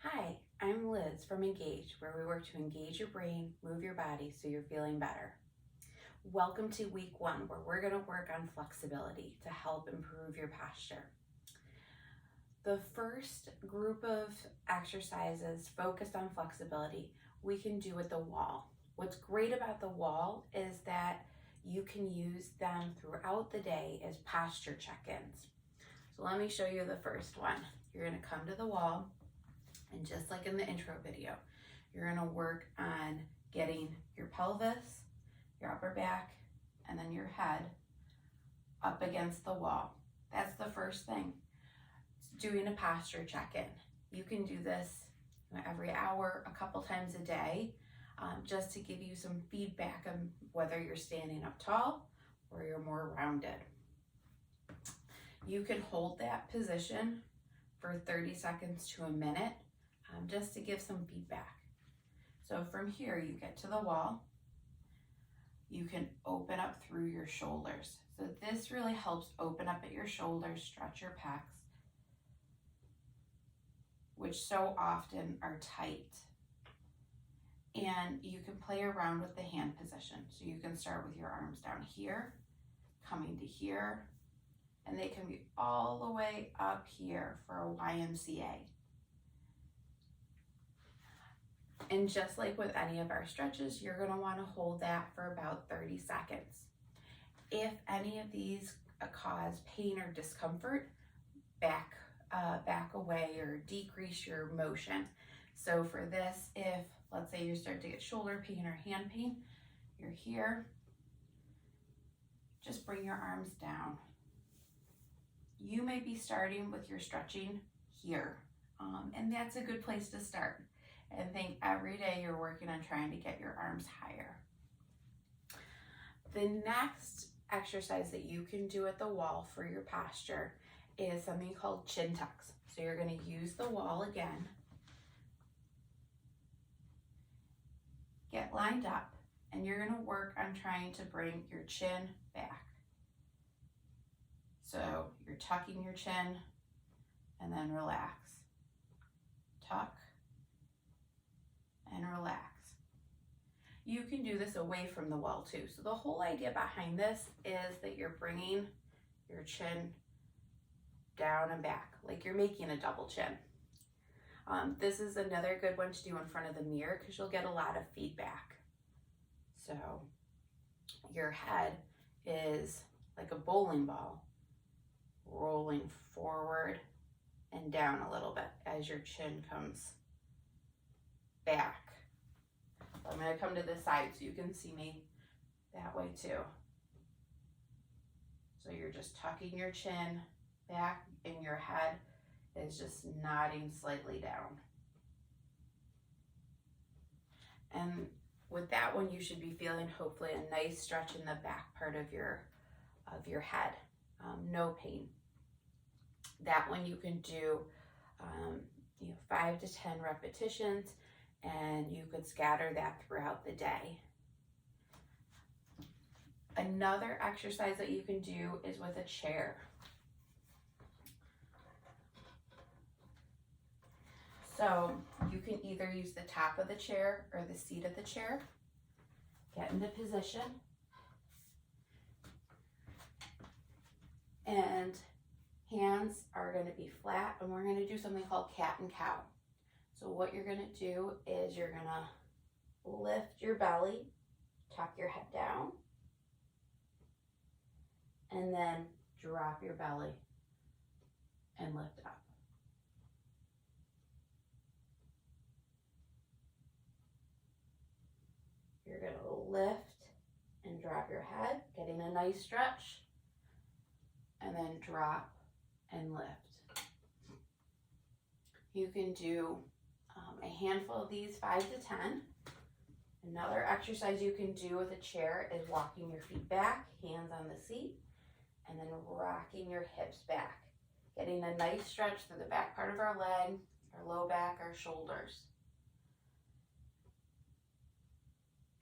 Hi, I'm Liz from Engage, where we work to engage your brain, move your body so you're feeling better. Welcome to week 1, where we're going to work on flexibility to help improve your posture. The first group of exercises focused on flexibility we can do with the wall. What's great about the wall is that you can use them throughout the day as posture check-ins. So let me show you the first one. You're going to come to the wall, and just like in the intro video, you're going to work on getting your pelvis, your upper back, and then your head up against the wall. That's the first thing. It's doing a posture check-in. You can do this every hour, a couple times a day, just to give you some feedback on whether you're standing up tall or you're more rounded. You can hold that position for 30 seconds to a minute, just to give some feedback. So from here, you get to the wall. You can open up through your shoulders. So this really helps open up at your shoulders, stretch your pecs, which so often are tight. And you can play around with the hand position. So you can start with your arms down here, coming to here, and they can be all the way up here for a YMCA. And just like with any of our stretches, you're going to want to hold that for about 30 seconds. If any of these cause pain or discomfort, back away or decrease your motion. So for this, if let's say you start to get shoulder pain or hand pain, you're here, just bring your arms down. You may be starting with your stretching here, and that's a good place to start. And think every day you're working on trying to get your arms higher. The next exercise that you can do at the wall for your posture is something called chin tucks. So you're going to use the wall again. Get lined up, and you're going to work on trying to bring your chin back. So you're tucking your chin and then relax. Tuck and relax. You can do this away from the wall too. So the whole idea behind this is that you're bringing your chin down and back, like you're making a double chin. This is another good one to do in front of the mirror because you'll get a lot of feedback. So your head is like a bowling ball, rolling forward and down a little bit as your chin comes back. I'm going to come to this side so you can see me that way too. So you're just tucking your chin back and your head is just nodding slightly down. And with that one, you should be feeling hopefully a nice stretch in the back part of your head. No pain. That one you can do 5 to 10 repetitions, and you could scatter that throughout the day. Another exercise that you can do is with a chair. So you can either use the top of the chair or the seat of the chair. Get into position. And hands are going to be flat, and we're going to do something called cat and cow. So what you're going to do is you're going to lift your belly, tuck your head down, and then drop your belly and lift up. You're going to lift and drop your head, getting a nice stretch, and then drop and lift. You can do a handful of these, 5 to 10. Another exercise you can do with a chair is walking your feet back, hands on the seat, and then rocking your hips back, getting a nice stretch through the back part of our leg, our low back, our shoulders.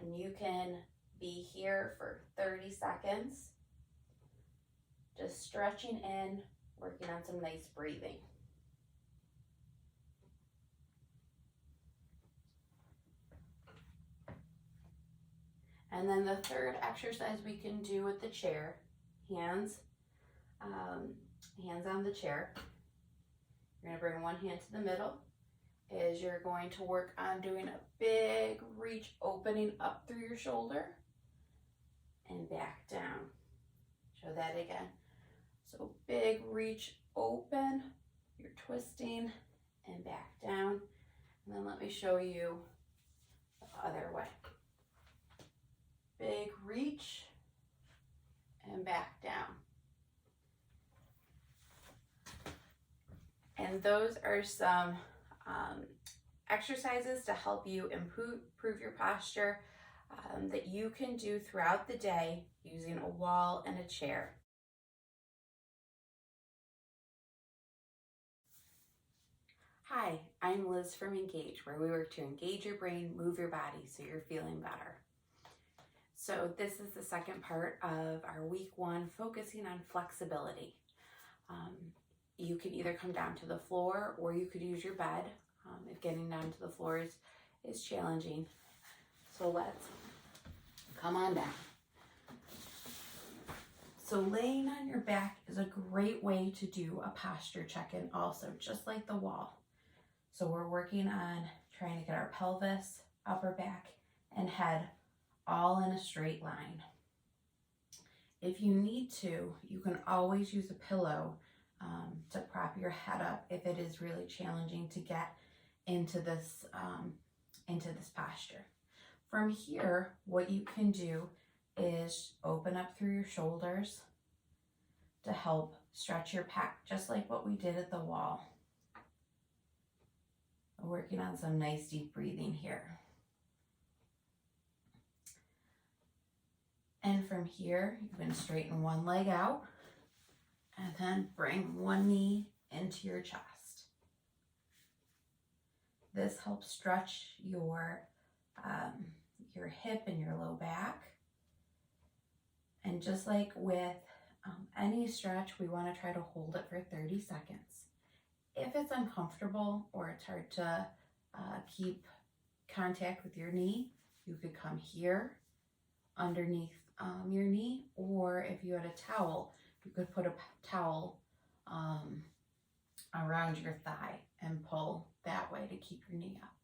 And you can be here for 30 seconds, just stretching in, working on some nice breathing. And then the third exercise we can do with the chair, hands on the chair. You're gonna bring one hand to the middle, is you're going to work on doing a big reach, opening up through your shoulder and back down. Show that again. So big reach, open, you're twisting and back down. And then let me show you the other way. Big reach and back down. And those are some exercises to help you improve your posture that you can do throughout the day using a wall and a chair. Hi, I'm Liz from Engage, where we work to engage your brain, move your body so you're feeling better. So this is the second part of our week 1, focusing on flexibility. You can either come down to the floor or you could use your bed if getting down to the floor is challenging. So let's come on down. So laying on your back is a great way to do a posture check-in also, just like the wall. So we're working on trying to get our pelvis, upper back, and head all in a straight line. If you need to, you can always use a pillow to prop your head up if it is really challenging to get into this posture. From here, what you can do is open up through your shoulders to help stretch your pec, just like what we did at the wall. We're working on some nice deep breathing here. And from here, you can straighten one leg out and then bring one knee into your chest. This helps stretch your hip and your low back. And just like with any stretch, we want to try to hold it for 30 seconds. If it's uncomfortable or it's hard to keep contact with your knee, you could come here underneath your knee, or if you had a towel, you could put a towel around your thigh and pull that way to keep your knee up.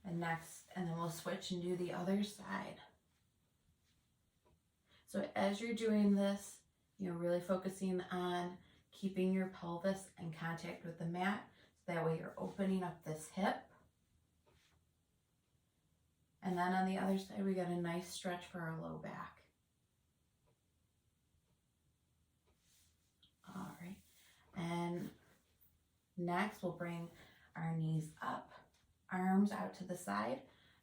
And then we'll switch and do the other side. So as you're doing this, really focusing on keeping your pelvis in contact with the mat. So that way you're opening up this hip. And then on the other side, we got a nice stretch for our low back. All right. And next, we'll bring our knees up, arms out to the side,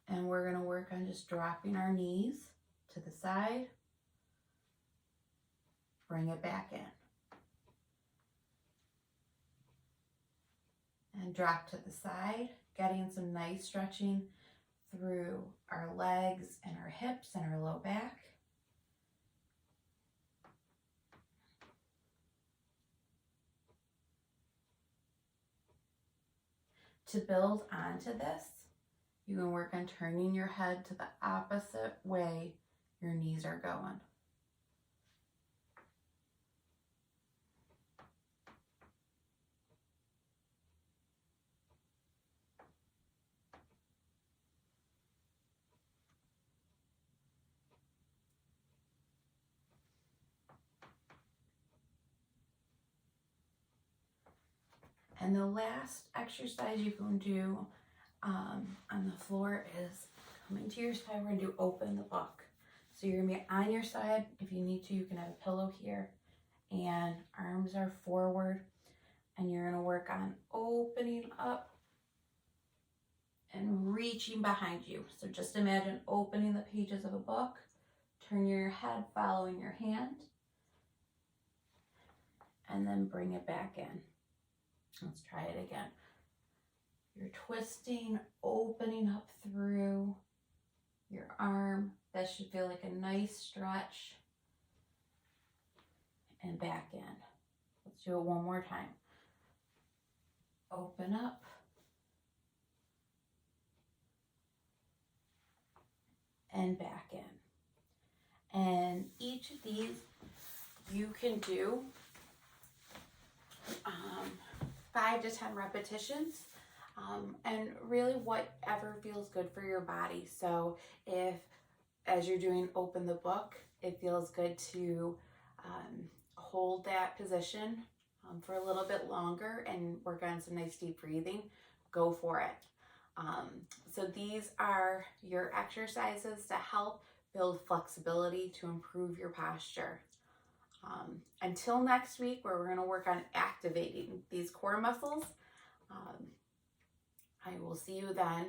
and we're going to work on just dropping our knees to the side. Bring it back in. And drop to the side, getting some nice stretching through our legs and our hips and our low back. To build onto this, you can work on turning your head to the opposite way your knees are going. And the last exercise you can do on the floor is coming to your side. We're going to do open the book. So you're going to be on your side. If you need to, you can have a pillow here. And arms are forward. And you're going to work on opening up and reaching behind you. So just imagine opening the pages of a book. Turn your head following your hand. And then bring it back in. Let's try it again. You're twisting, opening up through your arm. That should feel like a nice stretch. And back in. Let's do it one more time. Open up. and back in. And each of these you can do 5 to 10 repetitions, and really whatever feels good for your body. So if, as you're doing open the book, it feels good to hold that position for a little bit longer and work on some nice deep breathing, go for it. So these are your exercises to help build flexibility to improve your posture. Until next week, where we're going to work on activating these core muscles, I will see you then.